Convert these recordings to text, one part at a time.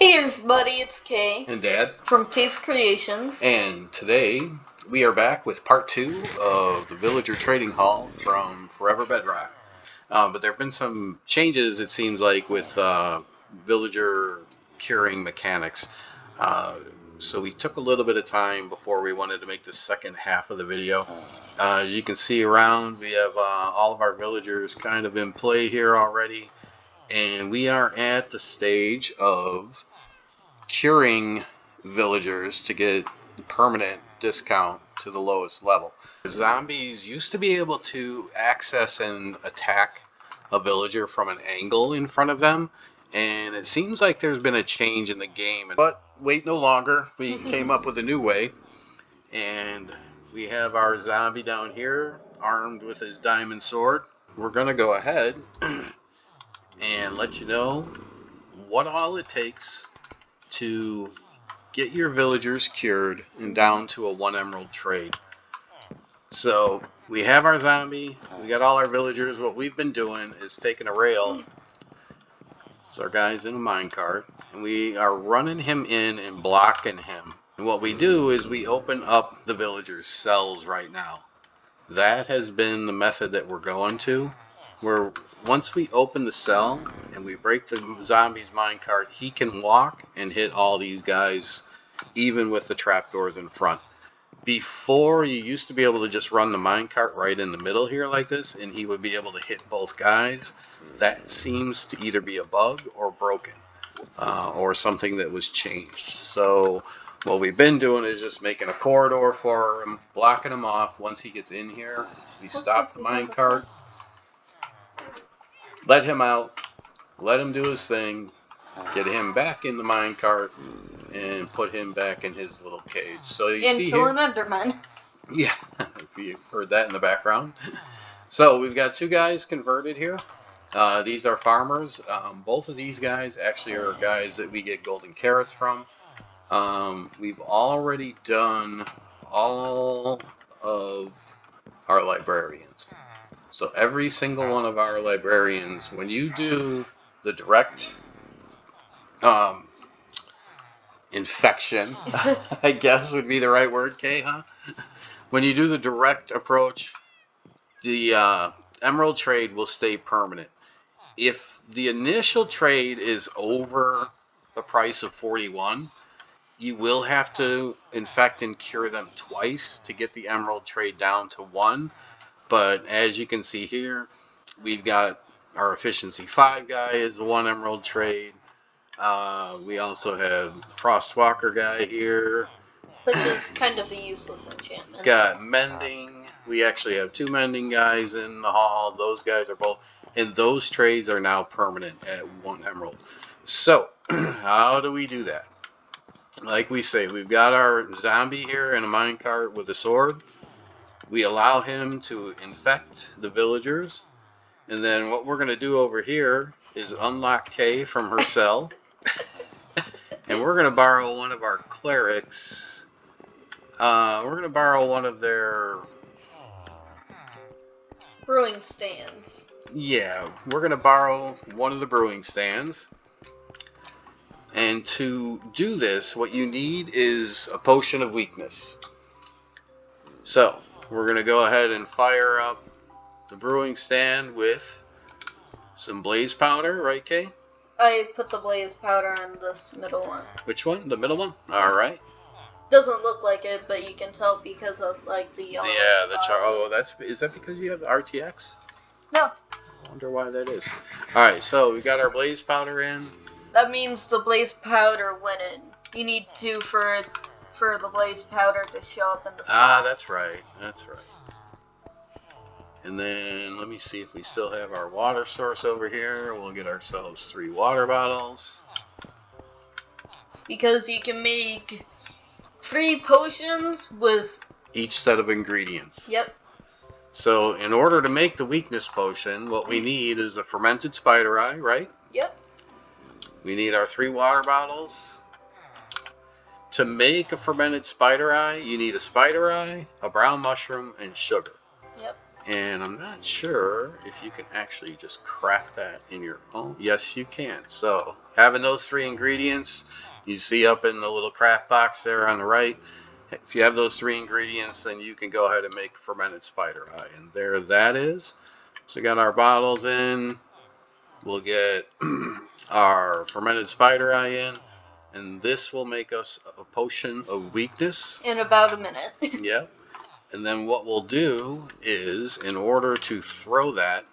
Hey everybody, it's Kay And Dad from Kay's Kreations. And today we are back with part 2 of the Villager Trading Hall from Forever Bedrock. But there have been some changes, it seems like, with villager curing mechanics. So we took a little bit of time before we wanted to make the second half of the video. As you can see around, we have all of our villagers kind of in play here already. And we are at the stage of curing villagers to get permanent discount to the lowest level. Zombies used to be able to access and attack a villager from an angle in front of them, and it seems like there's been a change in the game. But wait no longer, we came up with a new way, and we have our zombie down here armed with his diamond sword. We're gonna go ahead and let you know what all it takes to get your villagers cured and down to a 1 emerald trade. So we have our zombie, we got all our villagers. What we've been doing is taking a rail, it's our guy's in a minecart, and we are running him in and blocking him. And what we do is we open up the villagers' cells right now. That has been the method that we're going to, where once we open the cell and we break the zombie's minecart, he can walk and hit all these guys, even with the trapdoors in front. Before, you used to be able to just run the minecart right in the middle here like this, and he would be able to hit both guys. That seems to either be a bug or broken, or something that was changed. So what we've been doing is just making a corridor for him, blocking him off. Once he gets in here, we stop the minecart, let him out, let him do his thing, get him back in the minecart, and put him back in his little cage. So you And see kill here, an Enderman. yeah, if you heard that in the background. So we've got 2 guys converted here. These are farmers. Both of these guys actually are guys that we get golden carrots from. We've already done all of our librarians. So every single one of our librarians, when you do the direct infection, I guess would be the right word, Kay, huh? When you do the direct approach, the emerald trade will stay permanent. If the initial trade is over the price of 41, you will have to infect and cure them twice to get the emerald trade down to 1. But as you can see here, we've got our efficiency 5 guy is the 1 emerald trade. We also have Frostwalker guy here, Which is kind of a useless enchantment. got mending. We actually have 2 mending guys in the hall. Those guys are both, and those trades are now permanent at 1 emerald. So how do we do that? Like we say, we've got our zombie here in a minecart with a sword. We allow him to infect the villagers, and then what we're going to do over here is unlock Kay from her cell, and we're going to borrow one of our clerics. We're going to borrow one of their brewing stands. Yeah, we're going to borrow one of the brewing stands. And to do this, what you need is a potion of weakness. So, we're going to go ahead and fire up the brewing stand with some blaze powder, right, Kay? I put the blaze powder in this middle one. Which one? The middle one? Alright. Doesn't look like it, but you can tell because of like the yellow. Yeah, the char. Oh, is that because you have the RTX? No. I wonder why that is. Alright, so we got our blaze powder in. That means the blaze powder went in. You need to for the blaze powder to show up in the slot. Ah, that's right. That's right. And then let me see if we still have our water source over here. We'll get ourselves 3 water bottles. Because you can make 3 potions with each set of ingredients. Yep. So in order to make the weakness potion, what we need is a fermented spider eye, right? Yep. We need our 3 water bottles. To make a fermented spider eye, you need a spider eye, a brown mushroom, and sugar. Yep. And I'm not sure if you can actually just craft that in your own. Yes, you can. So having those 3 ingredients, you see up in the little craft box there on the right, if you have those 3 ingredients, then you can go ahead and make fermented spider eye. And there that is. So we got our bottles in. We'll get our fermented spider eye in. And this will make us a potion of weakness. In about a minute. Yep. And then what we'll do is, in order to throw that,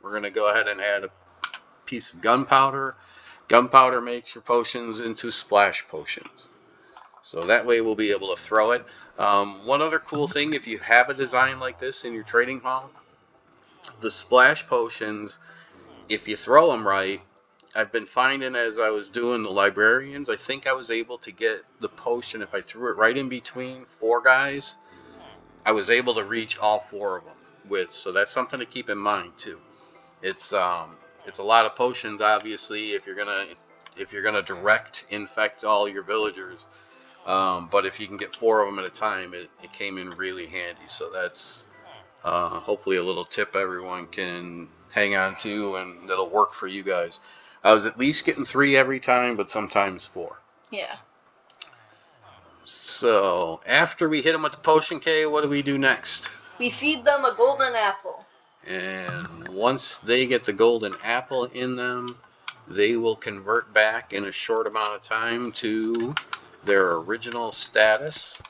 we're going to go ahead and add a piece of gunpowder. Gunpowder makes your potions into splash potions. So that way we'll be able to throw it. One other cool thing, if you have a design like this in your trading hall, the splash potions, if you throw them right, I've been finding as I was doing the librarians, I think I was able to get the potion, if I threw it right in between 4 guys, I was able to reach all 4 of them with. So that's something to keep in mind too. It's a lot of potions, obviously, if you're gonna direct infect all your villagers. But if you can get 4 of them at a time, it came in really handy. So that's hopefully a little tip everyone can hang on to, and that'll work for you guys. I was at least getting 3 every time, but sometimes 4. Yeah. So after we hit them with the potion K, what do we do next? We feed them a golden apple. And once they get the golden apple in them, they will convert back in a short amount of time to their original status.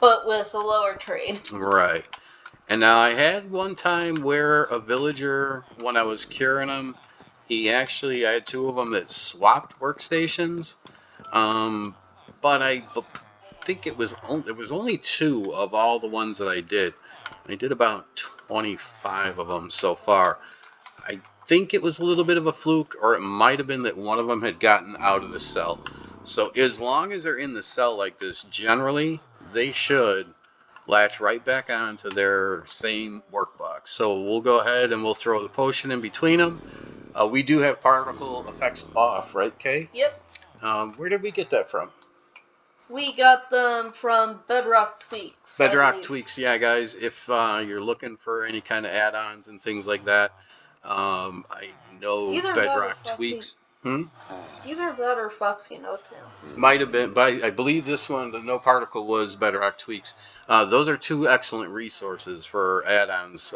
But with a lower trade. Right. And now I had one time where a villager, when I was curing him, I had 2 of them that swapped workstations. But I think it was only 2 of all the ones that I did. I did about 25 of them so far. I think it was a little bit of a fluke, or it might have been that one of them had gotten out of the cell. So as long as they're in the cell like this, generally they should latch right back onto their same workbox. So we'll go ahead and we'll throw the potion in between them. We do have particle effects off, right, Kay? Yep. Where did we get that from? We got them from Bedrock Tweaks. Bedrock Tweaks, yeah, guys. If you're looking for any kind of add-ons and things like that, I know Either Bedrock Tweaks. Either that or FoxyNoTail. Might have been, but I believe this one, the No Particle, was Bedrock Tweaks. Those are 2 excellent resources for add-ons.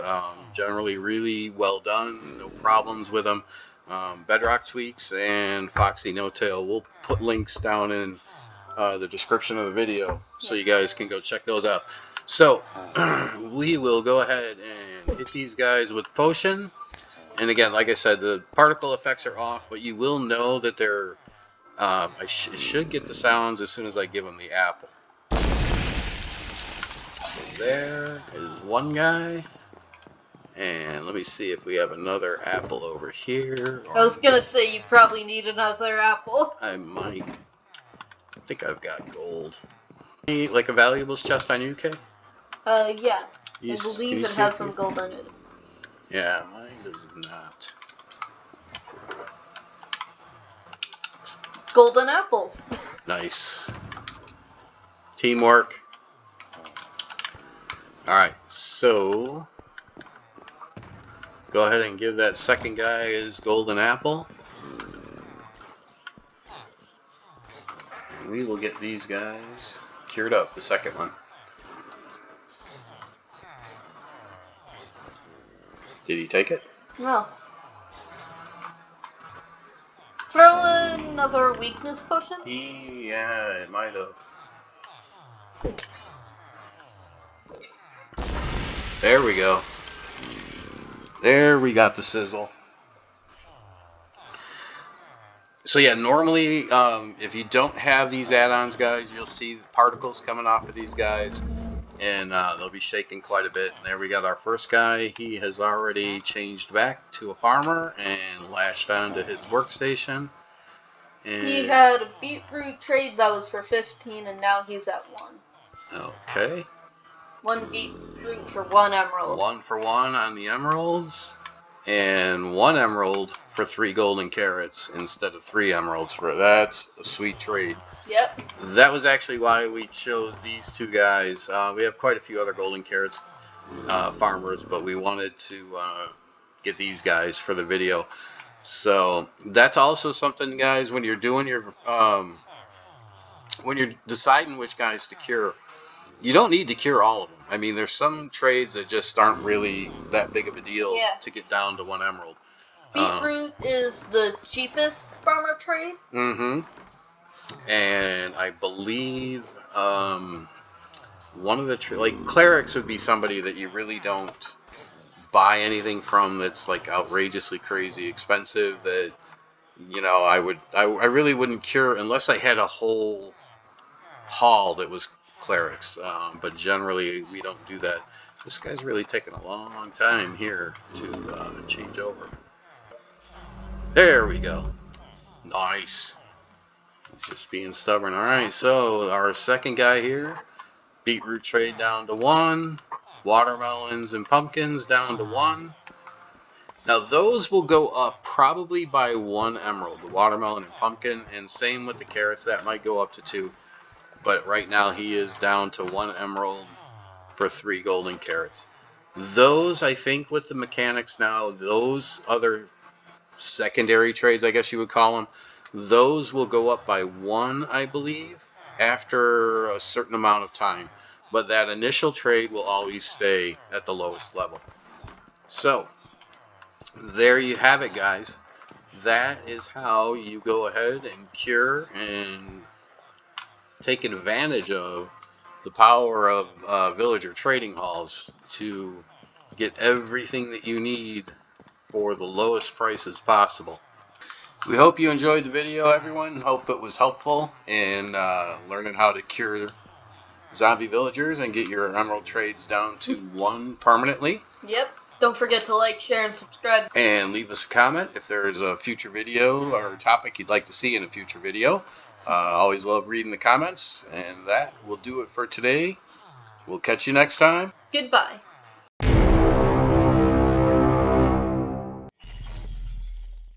Generally really well done, no problems with them. Bedrock Tweaks and FoxyNoTail. We'll put links down in the description of the video so you guys can go check those out. So we will go ahead and hit these guys with potion. And again, like I said, the particle effects are off, but you will know that they're I should get the sounds as soon as I give them the apple. So there is one guy. And let me see if we have another apple over here. I was gonna say you probably need another apple. I might. I think I've got gold. Like a valuables chest on you, Kay? Yeah. I believe it has some gold in it. Yeah, mine does not. Golden apples. Nice. Teamwork. Alright, so go ahead and give that second guy his golden apple. And we will get these guys cured up, the second one. Did he take it? No. Throw another weakness potion? Yeah, it might have. There we go. There we got the sizzle. So yeah, normally if you don't have these add-ons, guys, you'll see the particles coming off of these guys, and they'll be shaking quite a bit. And there we got our first guy. He has already changed back to a farmer and latched onto his workstation. And he had a beetroot trade that was for 15, and now he's at 1. Okay. 1 beetroot for 1 emerald. 1 for 1 on the emeralds, and 1 emerald for 3 golden carrots instead of 3 emeralds for. That's a sweet trade. Yep. That was actually why we chose these 2 guys. We have quite a few other golden carrots farmers, but we wanted to get these guys for the video. So that's also something, guys, when you're doing your when you're deciding which guys to cure, you don't need to cure all of them. I mean, there's some trades that just aren't really that big of a deal to get down to 1 emerald. Beetroot is the cheapest farmer trade. And I believe one of the like clerics would be somebody that you really don't buy anything from that's like outrageously crazy expensive. That I really wouldn't cure unless I had a whole haul that was clerics. But generally we don't do that. This guy's really taking a long time here to change over. There we go. Nice. He's just being stubborn. All right, so our second guy here, beetroot trade down to 1, watermelons and pumpkins down to 1. Now those will go up probably by 1 emerald, the watermelon and pumpkin, and same with the carrots, that might go up to 2. But right now he is down to 1 emerald for 3 golden carrots. Those, I think, with the mechanics now, those other secondary trades, I guess you would call them, those will go up by 1, I believe, after a certain amount of time. But that initial trade will always stay at the lowest level. So, there you have it, guys. That is how you go ahead and cure and take advantage of the power of villager trading halls to get everything that you need for the lowest prices possible. We hope you enjoyed the video, everyone. Hope it was helpful in learning how to cure zombie villagers and get your emerald trades down to 1 permanently. Yep. Don't forget to like, share, and subscribe. And leave us a comment if there's a future video or topic you'd like to see in a future video. Always love reading the comments. And that will do it for today. We'll catch you next time. Goodbye.